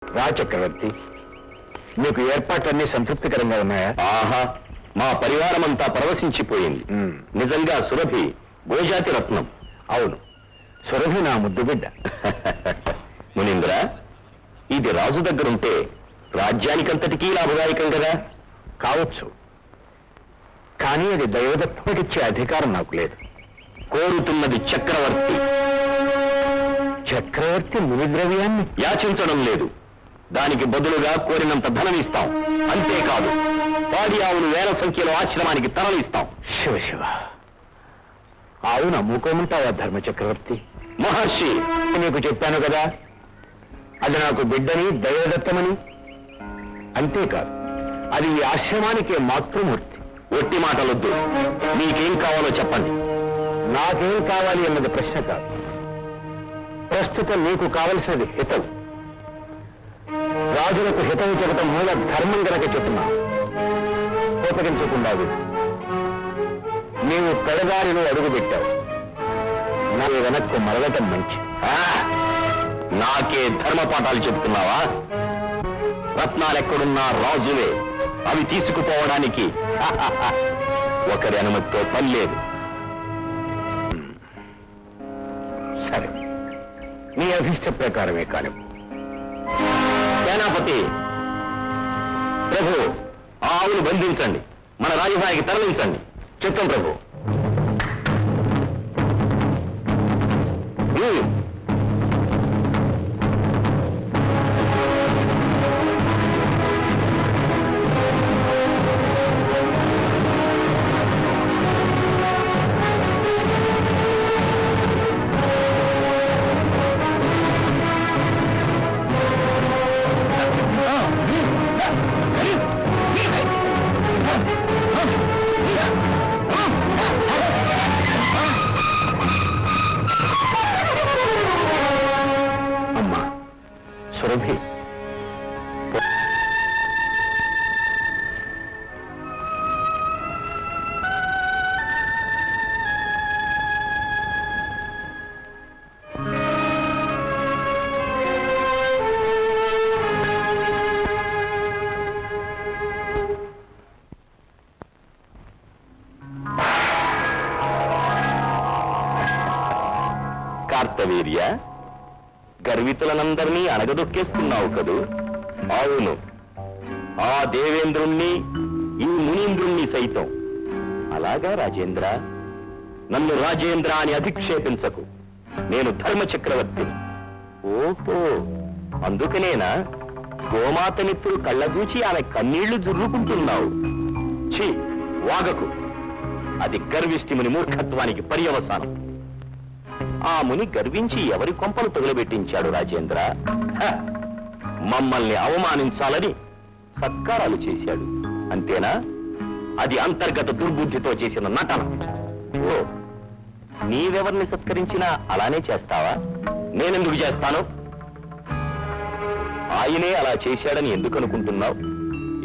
రాచక్రవర్తి, మీకు ఏర్పాట్లన్నీ సంతృప్తికరంగా ఉన్నాయా? ఆహా, మా పరివారమంతా పరవశించిపోయింది. నిజంగా సురభి గోజాతి రత్నం. అవును, సురభి నా ముద్దు బిడ్డ. మునీంద్ర, ఇది రాజు దగ్గరుంటే రాజ్యానికంతటికీ లాభదాయకం కదా? కావచ్చు, కానీ అది దైవదత్తమకిచ్చే అధికారం నాకు లేదు. కోరుతున్నది చక్రవర్తి. చక్రవర్తి మునిద్రవ్యాన్ని యాచించడం లేదు. దానికి బదులుగా కోరినంత ధనం ఇస్తాం. అంతేకాదు, పాడి ఆవులు వేల సంఖ్యలో ఆశ్రమానికి తరలిస్తాం. శివ శివ, ఆవును అమ్ముకోమంటావా ధర్మచక్రవర్తి? మహర్షి, నీకు చెప్పాను కదా, అది నాకు బిడ్డని, దైవదత్తమని. అంతేకాదు, అది ఈ ఆశ్రమానికే మాతృమూర్తి. ఒట్టి మాటలొద్దు. మీకేం కావాలో చెప్పండి. నాకేం కావాలి అన్నది ప్రశ్న కాదు. ప్రస్తుతం నీకు కావలసినది హితవు. రాజులకు హితవు చెప్పటం మూల ధర్మం గనక చెప్తున్నా. కోపగించకుండా నీవు పెడదారిలో అడుగుపెట్టావు. నా వెనక్కు మరగటం మంచి. నాకే ధర్మపాఠాలు చెప్తున్నావా? రత్నాలెక్కడున్నా రాజువే. అవి తీసుకుపోవడానికి ఒకరి అనుమతితో పని లేదు. సరే, నీ అభిష్ట ప్రకారమే కాని. సేనాపతి ప్రభు, ఆ ఆవును బంధించండి, మన రాజధానికి తరలించండి. చిత్తం ప్రభు. అమ్మా సురభి, కార్తవీర్య, గర్వితులనందరినీ అణగదొక్కేస్తున్నావు కదూ? అవును, ఆ దేవేంద్రుణ్ణి, ఈ మునీంద్రుణ్ణి సైతం. అలాగా రాజేంద్ర? నన్ను రాజేంద్ర అని అధిక్షేపించకు. నేను ధర్మ చక్రవర్తిని. ఓహో, అందుకనేనా గోమాతనిత్తులు కళ్ళదూచి ఆమె కన్నీళ్లు జుర్రుకుంటున్నావు? ఛీ, వాగకు. అది గర్విష్టి ముని మూర్ఖత్వానికి పర్యవసానం. ఆ ముని గర్వించి ఎవరి కొంపలు తగులబెట్టించాడు రాజేంద్ర? మమ్మల్ని అవమానించాలని సత్కారాలు చేశాడు, అంతేనా? అది అంతర్గత దుర్బుద్ధితో చేసిన నటన. ఓ, నీవెవరిని సత్కరించినా అలానే చేస్తావా? నేనెందుకు చేస్తాను? ఆయనే అలా చేశాడని ఎందుకు అనుకుంటున్నావు?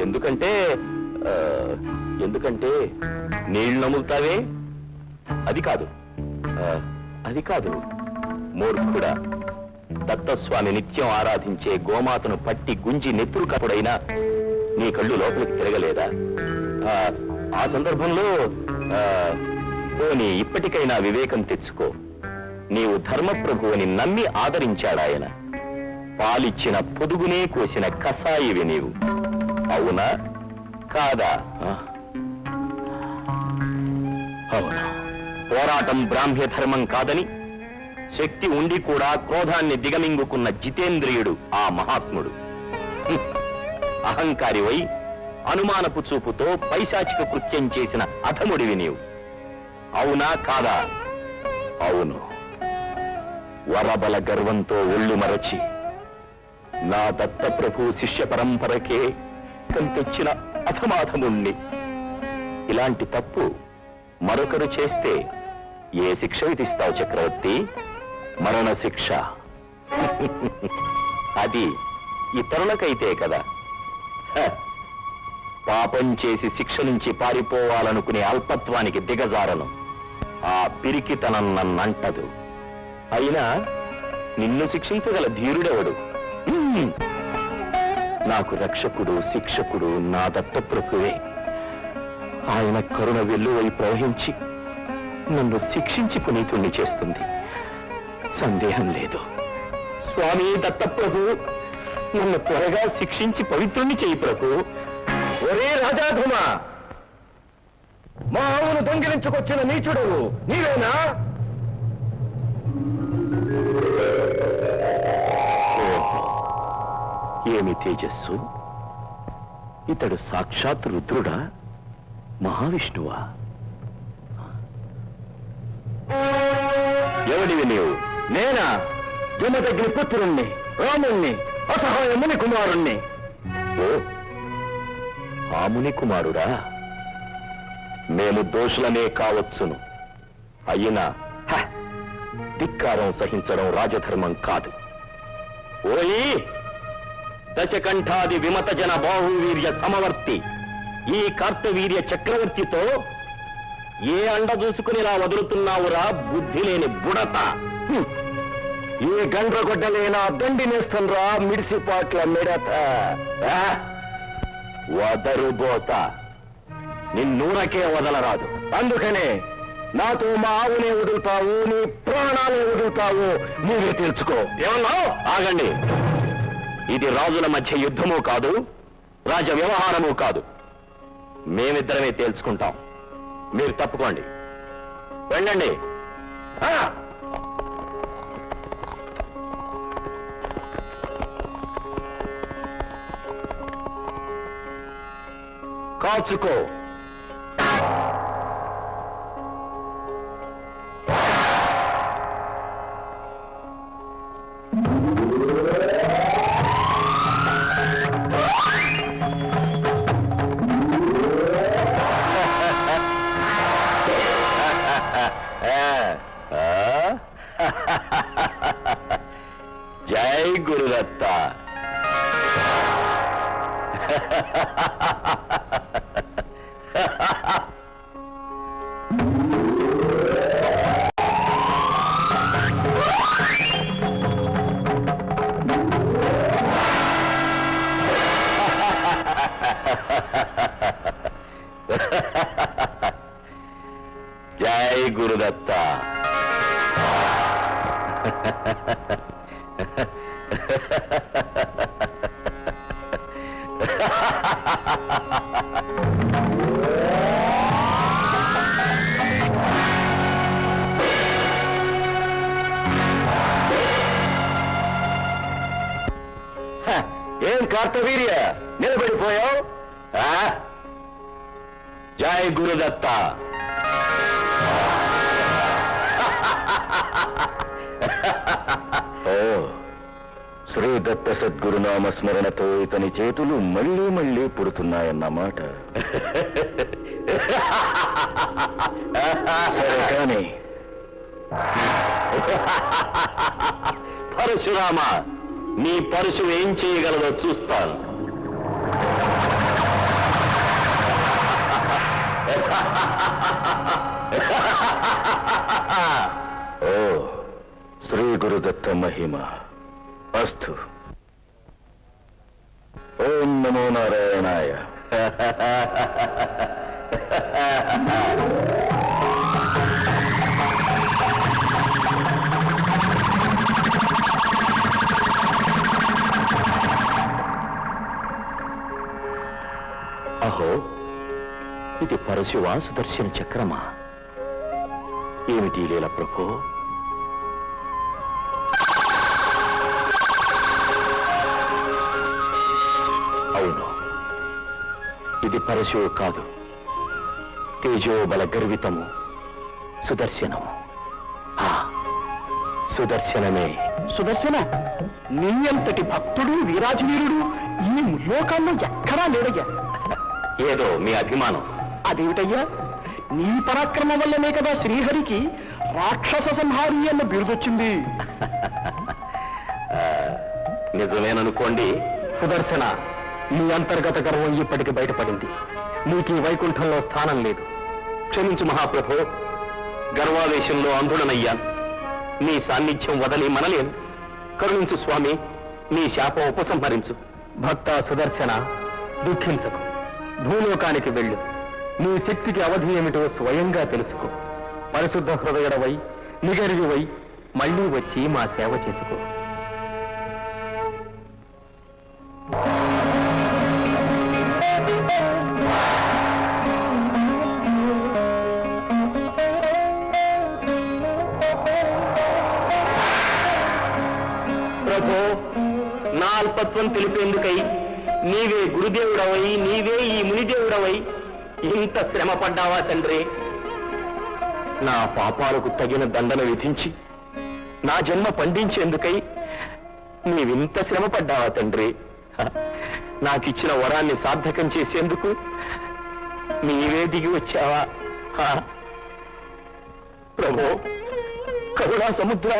ఎందుకంటే నీళ్లు నములుతావే. అది కాదు మూర్ఖుడా. దత్తస్వామి నిత్యం ఆరాధించే గోమాతను పట్టి గుంజి నెత్తురు కప్పుడైనా నీ కళ్ళు లోపలికి తిరగలేదా? ఆ సందర్భంలో పోనీ ఇప్పటికైనా వివేకం తెచ్చుకో. నీవు ధర్మప్రభువుని నమ్మి ఆదరించాడాయన. పాలిచ్చిన పొదుగునే కోసిన కసాయివి నీవు. అవునా కాదా? అవును. పోరాటం బ్రాహ్మ్య ధర్మం కాదని శక్తి ఉండి కూడా క్రోధాన్ని దిగమింగుకున్న జితేంద్రియుడు ఆ మహాత్ముడు. అహంకారివై అనుమానపు చూపుతో పైశాచిక కృత్యం చేసిన అధముడివి నీవు. అవునా కాదా? అవును. వరబల గర్వంతో ఒళ్ళు మరచి నా దత్తప్రభు శిష్య పరంపరకే తెచ్చిన అధమాధముణ్ణి. ఇలాంటి తప్పు మరొకరు చేస్తే ఏ శిక్ష విధిస్తావు చక్రవర్తి? మరణ శిక్ష. అది ఇతరులకైతే కదా. పాపం చేసి శిక్ష నుంచి పారిపోవాలనుకునే అల్పత్వానికి దిగజారను. ఆ పిరికితనం నన్నంటదు. అయినా నిన్ను శిక్షించగల ధీరుడెవడు? నాకు రక్షకుడు శిక్షకుడు నా దత్తప్రభువే. ఆయన కరుణ వెల్లువై ప్రవహించి నన్ను శిక్షించి పునీతుణ్ణి చేస్తుంది, సందేహం లేదు. స్వామి దత్తప్రభు, నన్ను త్వరగా శిక్షించి పవిత్రుణ్ణి చేయి ప్రభు. ఒరే రాజాధుమా, మా ఆవును దొంగిలించుకొచ్చిన నీచుడు నీవేనా? ఏమి తేజస్సు! ఇతడు సాక్షాత్ రుద్రుడా, మహావిష్ణువా? ఎవడివి నీవు? నేనా? జమదగ్ని పుత్రుణ్ణి, రాముణ్ణి, అసహాయ ముని కుమారుణ్ణి. ఓ, ఆ ముని కుమారుడా? మేము దోషులనే కావచ్చును, అయినా ధిక్కారం సహించడం రాజధర్మం కాదు. ఓయి దశకంఠాది విమత జన బాహువీర్య సమవర్తి ఈ కార్తవీర్య చక్రవర్తితో ఏ అండ చూసుకునిలా వదులుతున్నావురా బుద్ధి లేని బుడత? ఈ గండ్రగొడ్డలేనా దండినేస్తుండ్రా మిడిసిపాట్ల మిడత. వదరుబోత, నిన్నూరకే వదలరాదు. అందుకనే నాతో మా ఆవునే వదులుతావు, నీ ప్రాణాలే వదులుతావు, నీవే తెలుసుకో. ఏమన్నా? ఆగండి. ఇది రాజుల మధ్య యుద్ధమూ కాదు, రాజ వ్యవహారమూ కాదు. మేమిద్దరమే తేల్చుకుంటాం. మీరు తప్పుకోండి, వెళ్ళండి. కాచుకో. జై గురుదత్త. జై గురుదత్త. ఏం కార్తవీర్య, నిలబడిపోయావు? జై గురుదత్త. ఓ, శ్రీ దత్త సద్గురునామ స్మరణతో ఇతని చేతులు మళ్ళీ మళ్ళీ పుడుతున్నాయన్నమాట. సరే కానీ పరశురామ, నీ పరశు ఏం చేయగలదో చూస్తాను. ఓ, శ్రీ గురుదత్త మహిమ అస్తు. ఓం నమో నారాయణాయ. అహో, ఇది పరశువా సుదర్శన చక్రమా? ఏమిటి లీల ప్రభో? అవును, ఇది పరశువు కాదు, తేజోబల గర్వితము సుదర్శనము. సుదర్శనమే. సుదర్శన, నీ అంతటి భక్తుడు వీరాజవీరుడు ఈ లోకాల్లో ఎక్కడా లేడయ్యా. ఏదో మీ అభిమానం. అదేమిటయ్యా, నీ పరాక్రమం వల్లనే కదా శ్రీహరికి రాక్షస సంహారి అన్న బిరుదొచ్చింది. నిజమేననుకోండి. సుదర్శన, నీ అంతర్గత గర్వం ఇప్పటికి బయటపడింది. నీకు ఈ వైకుంఠంలో స్థానం లేదు. క్షమించు మహాప్రభో, గర్వావేశంలో అంధుడనయ్యాను. నీ సాన్నిధ్యం వదలి మనలేను. కరుణించు స్వామి, నీ శాపం ఉపసంహరించు. భక్త సుదర్శన, దుఃఖించకు. భూలోకానికి వెళ్ళు. నీ శక్తికి అవధి ఏమిటో స్వయంగా తెలుసుకో. పరిశుద్ధ హృదయుడవై, నిగర్వివై మళ్ళీ వచ్చి మా సేవ చేసుకో. ప్రభు, నా అల్పత్వం తెలిపేందుకై నీవే గురుదేవుడవై, నీవే ఈ మునిదేవుడవై ఇంత శ్రమ పడ్డావా తండ్రి? నా పాపాలకు తగిన దండన విధించి నా జన్మ పండించేందుకై నీవింత శ్రమ పడ్డావా తండ్రి? నాకిచ్చిన వరాన్ని సార్థకం చేసేందుకు నీవే దిగి వచ్చావా? ప్రభు, కరుణా సముద్ర,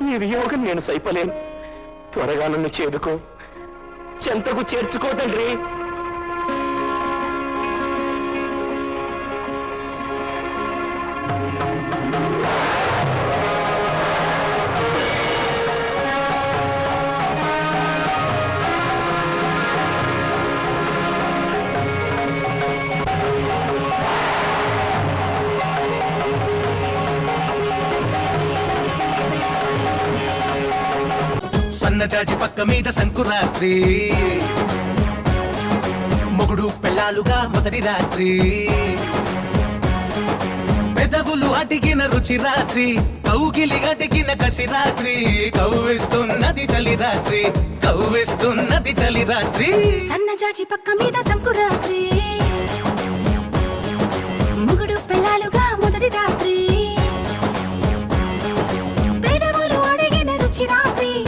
ఈ వియోగం నేను సైపలేను. త్వరగా నన్ను చేరుకో, చెంతకు చేర్చుకో తండ్రి. సన్నజాజి పక్క మీద సంకురాత్రి, మొగుడు పెళ్ళాలుగా మొదటి రాత్రి, పెదవులు అడిగిన రుచి రాత్రి, కౌగిలి అడిగిన కసి రాత్రి, కవ్విస్తున్నది చలి రాత్రి, కవ్విస్తున్నది చలి రాత్రి. సన్నజాజి పక్క మీద సంకురాత్రి.